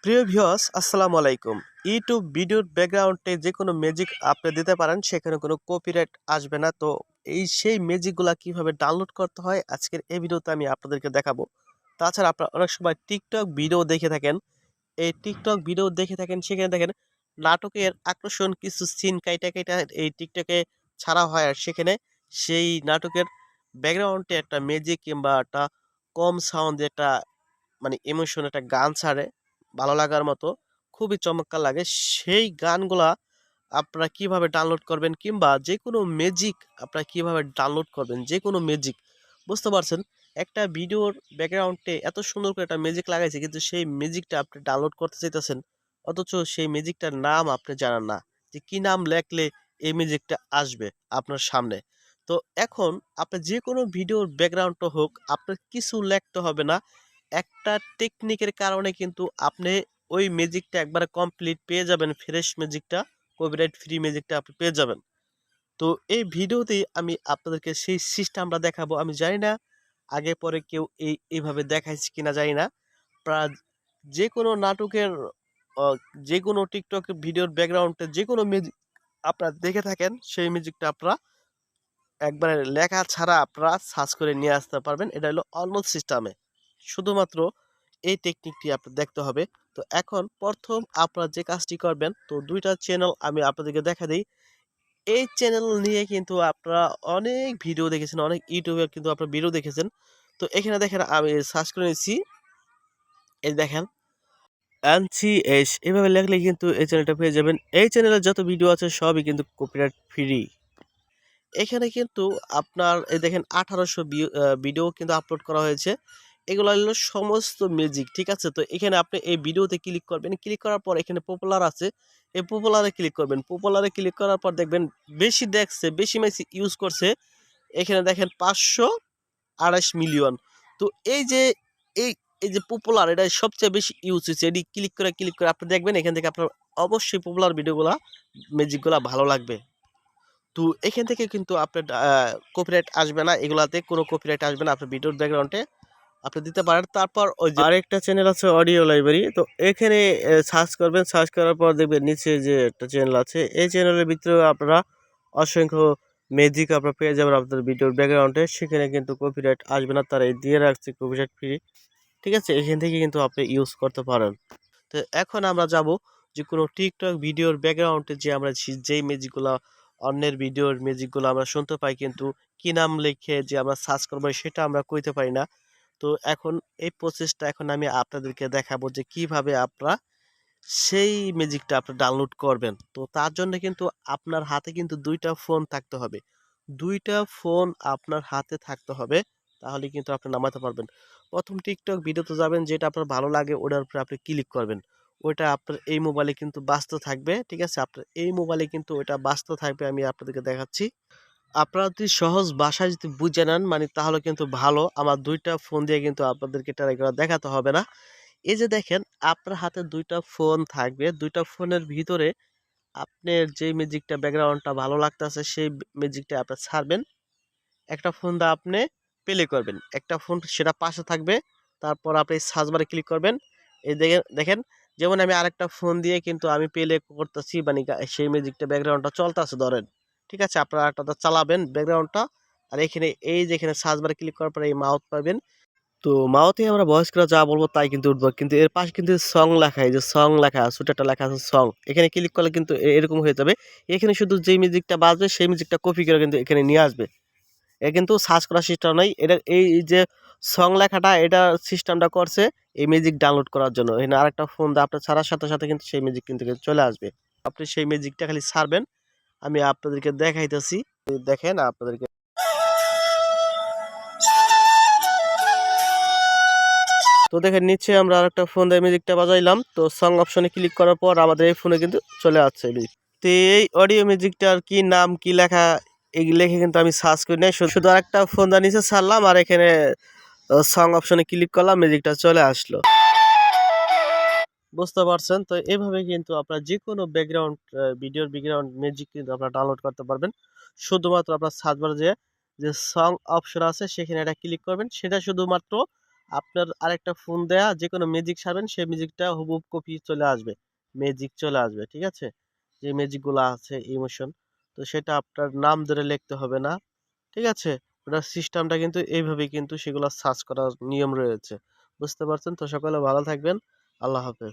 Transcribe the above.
প্রিয় ভিউয়ার্স আসসালামু আলাইকুম। ইউটিউব ভিডিওর ব্যাকগ্রাউন্ডে যে কোনো ম্যাজিক আপনি দিতে পারেন, সেখানে কোনো কপিরাইট আসবে না। তো সেই ম্যাজিকগুলা কিভাবে ডাউনলোড করতে হয় আজকের এই ভিডিওতে আমি আপনাদেরকে দেখাবো। তাছাড়া আপনারা অনেক সময় টিকটক ভিডিও দেখে থাকেন, এই টিকটক ভিডিও দেখে থাকেন, সেখানে দেখেন নাটকের আকর্ষণ কিছু সিন কাইটা কাইটা এই টিকটকে ছাড়া হয়, আর সেখানে সেই নাটকের ব্যাকগ্রাউন্ডে একটা ম্যাজিক কিংবা একটা কম সাউন্ড, একটা মানে ইমোশন, একটা গান ছাড়ে ভালো লাগার মতো, খুবই চমৎকার লাগে। সেই গানগুলা আপনারা কিভাবে ডাউনলোড করবেন, কিংবা যে কোনো ম্যাজিক আপনারা কিভাবে ডাউনলোড করবেন, যে কোনো ম্যাজিক, বুঝতে পারছেন? একটা ভিডিওর ব্যাকগ্রাউন্ডে এত সুন্দর করে একটা ম্যাজিক লাগাইছে, কিন্তু সেই ম্যাজিকটা আপনি ডাউনলোড করতে চাইতেছেন, অথচ সেই ম্যাজিকটার নাম আপনি জানেন না, যে কি নাম লেখলে এই ম্যাজিকটা আসবে আপনার সামনে। তো এখন আপনি যে কোনো ভিডিওর ব্যাকগ্রাউন্ডটা হোক, আপনার কিছু লিখতে হবে না, একটা টেকনিকের কারণে কিন্তু আপনি ওই ম্যাজিকটা একবারে কমপ্লিট পেয়ে যাবেন, ফ্রেশ ম্যাজিকটা, কপিরাইট ফ্রি ম্যাজিকটা আপনি পেয়ে যাবেন। তো এই ভিডিওতেই আমি আপনাদেরকে সেই সিস্টেমটা দেখাবো। আমি জানি না আগে পরে কেউ এইভাবে দেখাইছে কিনা জানি না। প্রায় যে কোনো নাটকের অ যে কোনো টিকটক ভিডিওর ব্যাকগ্রাউন্ডে যে কোনো মিউজিক আপনারা দেখে থাকেন, সেই মিউজিকটা আপনারা একবারে লেখা ছাড়া আপনারা সার্চ করে নিয়ে আসতে পারবেন। এটা হলো অলমোস্ট সিস্টেমে। শুধুমাত্র এই টেকনিকটি আপনার দেখতে হবে। তো এখন প্রথম আপনারা যে কাজটি করবেন, তো ২ টা চ্যানেল আমি আপনাদেরকে দেখা দেই। এই চ্যানেল নিয়ে কিন্তু আপনারা অনেক ভিডিও দেখেছেন, অনেক ইউটিউবে কিন্তু আপনারা ভিডিও দেখেছেন। তো এখানে দেখেন আমি সার্চ করে নিচ্ছি। এই দেখেন NCS এভাবে লেখলে কিন্তু এই চ্যানেলটা পেয়ে যাবেন। এই চ্যানেলে যত ভিডিও আছে সবই কিন্তু কপিরাইট ফ্রি। এখানে কিন্তু আপনার এই দেখেন ১৮০০ ভিডিও কিন্তু আপলোড করা হয়েছে। এগুলো হলো সমস্ত ম্যাজিক, ঠিক আছে? তো এখানে আপনি এই ভিডিওতে ক্লিক করবেন। ক্লিক করার পর এখানে পপুলার আছে। এই পপুলারে ক্লিক করবেন। পপুলারে ক্লিক করার পর দেখবেন বেশি দেখছে, বেশি মেসি ইউজ করছে। এখানে দেখেন ৫২৮ মিলিয়ন। তো এই এই যে পপুলার, এটা সবচেয়ে বেশি ইউজ হয়েছে। এটি ক্লিক করে আপনি দেখবেন, এখান থেকে আপনার অবশ্যই পপুলার ভিডিওগুলা, ম্যাজিকগুলা ভালো লাগবে। তো এখান থেকে কিন্তু আপনার কপিরাইট আসবে না, এগুলাতে কোনো কপিরাইট আসবে না। আপনার ভিডিওর ব্যাকগ্রাউন্ডে আপনি দিতে পারেন। তারপর ওই যে আরেকটা চ্যানেল আছে অডিও লাইব্রেরি, তো এখানে সার্চ করবেন। সার্চ করার পর দেখবেন নিচে যে একটা চ্যানেল আছে, এই চ্যানেলের ভিতরেও আপনারা অসংখ্য ম্যাজিক আপনারা পেয়ে যাবেন আপনাদের ভিডিওর ব্যাকগ্রাউন্ডে। সেখানে কিন্তু কপিরাইট আসবে না, তারা এই দিয়ে রাখছে কপিরাইট ফ্রি, ঠিক আছে? এখান থেকে কিন্তু আপনি ইউজ করতে পারেন। তো এখন আমরা যাব যে কোনো টিকটক ভিডিওর ব্যাকগ্রাউন্ডে, যে আমরা যেই ম্যাজিকগুলা, অন্যের ভিডিওর ম্যাজিকগুলো আমরা শুনতে পাই, কিন্তু কি নাম লিখে যে আমরা সার্চ করবো সেটা আমরা কইতে পারি না। তো এখন এই প্রসেসটা এখন আমি আপনাদেরকে দেখাবো, যে কিভাবে আপনারা সেই ম্যাজিকটা আপনি ডাউনলোড করবেন। তো তার জন্য কিন্তু আপনার হাতে কিন্তু ২ টা ফোন থাকতে হবে। ২ টা ফোন আপনার হাতে থাকতে হবে, তাহলে কিন্তু আপনি নামাতে পারবেন। ১ম টিকটক ভিডিওতে যাবেন, যেটা আপনার ভালো লাগে ওটার উপরে আপনি ক্লিক করবেন। ওইটা আপনার এই মোবাইলে কিন্তু বাজতে থাকবে, ঠিক আছে? আপনার এই মোবাইলে কিন্তু ওইটা বাজতে থাকবে, আমি আপনাদেরকে দেখাচ্ছি। আপনারা যদি সহজ ভাষায় যদি বুঝে নেন, মানে তাহলে কিন্তু ভালো। আমার ২ টা ফোন দিয়ে কিন্তু আপনাদেরকে ট্রাই করে দেখাতে হবে না। এই যে দেখেন আপনার হাতে ২ টা ফোন থাকবে। ২ টা ফোনের ভিতরে আপনার যেই ম্যাজিকটা ব্যাকগ্রাউন্ডটা ভালো লাগতেছে, সেই ম্যাজিকটা আপনি ছাড়বেন। একটা ফোন দিয়ে আপনি প্লে করবেন। একটা ফোন সেটা পাশে থাকবে। তারপর আপনি সার্চ বারে ক্লিক করবেন। এই দেখেন, যেমন আমি আরেকটা ফোন দিয়ে কিন্তু আমি প্লে করতেছি, মানে সেই ম্যাজিকটা ব্যাকগ্রাউন্ডটা চলতেছে ধরেন। ঠিক আছে? আপনারা আরেকটাতে চালাবেন ব্যাকগ্রাউন্ডটা। আর এখানে এই যে এখানে সার্চ বারে ক্লিক করার পরে এই মাউথ পাবেন। তো মাউথে আমরা ভয়েস করে যা বলবো তাই কিন্তু উঠবো। কিন্তু এর পাশে কিন্তু সং লেখা, এই যে সং লেখা, ছোট একটা লেখা আছে সং। এখানে ক্লিক করলে কিন্তু এরকম হয়ে যাবে। এখানে শুধু যেই মিউজিকটা বাজবে সেই মিউজিকটা কপি করে কিন্তু এখানে নিয়ে আসবে। এ কিন্তু সার্চ করার সিস্টেম নাই। এটা এই যে সং লেখাটা, এটা সিস্টেমটা করছে এই মিউজিক ডাউনলোড করার জন্য। এখানে আরেকটা ফোন দিয়ে আপনি ছাড়ার সাথে সাথে কিন্তু সেই মিউজিক কিন্তু চলে আসবে। আপনি সেই মিউজিকটা খালি ছাড়বেন। আমি আপনাদেরকে দেখাইতেছি। দেখেন আপনাদেরকে। তো দেখেন নিচে আমরা আরেকটা ফোন দিয়ে মিউজিকটা বাজাইলাম। তো সং অপশনে ক্লিক করার পর আমাদের এই ফোনে কিন্তু চলে আসছে মিউজিক। তো এই অডিও মিউজিকটার কি নাম, কি লেখা, এই লেখে কিন্তু আমি সার্চ করি নাই। শুধু আরেকটা ফোন দিয়ে নিচে ছাড়লাম, আর এখানে সং অপশনে ক্লিক করলাম, মিউজিকটা চলে আসলো। বুঝতে পারছেন? তো এভাবে কিন্তু আপনার যেকোনো ব্যাকগ্রাউন্ড, ভিডিওর ব্যাকগ্রাউন্ড মিউজিক কিন্তু আপনারা ডাউনলোড করতে পারবেন। শুধুমাত্র আপনার সার্চ বারে যেয়ে যে সং অপশন আছে সেখানে এটা ক্লিক করবেন। সেটা শুধুমাত্র আপনার আরেকটা ফোন দেয়া যেকোনো ম্যাজিক সারবেন সেই ম্যাজিকটা হুবহু কপি চলে আসবে। ম্যাজিক চলে আসবে। ঠিক আছে? যে ম্যাজিক গুলা আছে ইমোশন, তো সেটা আপনার নাম ধরে লিখতে হবে না। ঠিক আছে? ওটার সিস্টেমটা কিন্তু এইভাবেই কিন্তু সেগুলা সার্চ করার নিয়ম রয়েছে। বুঝতে পারছেন? তো সকলে ভালো থাকবেন। আল্লাহ হাফেজ।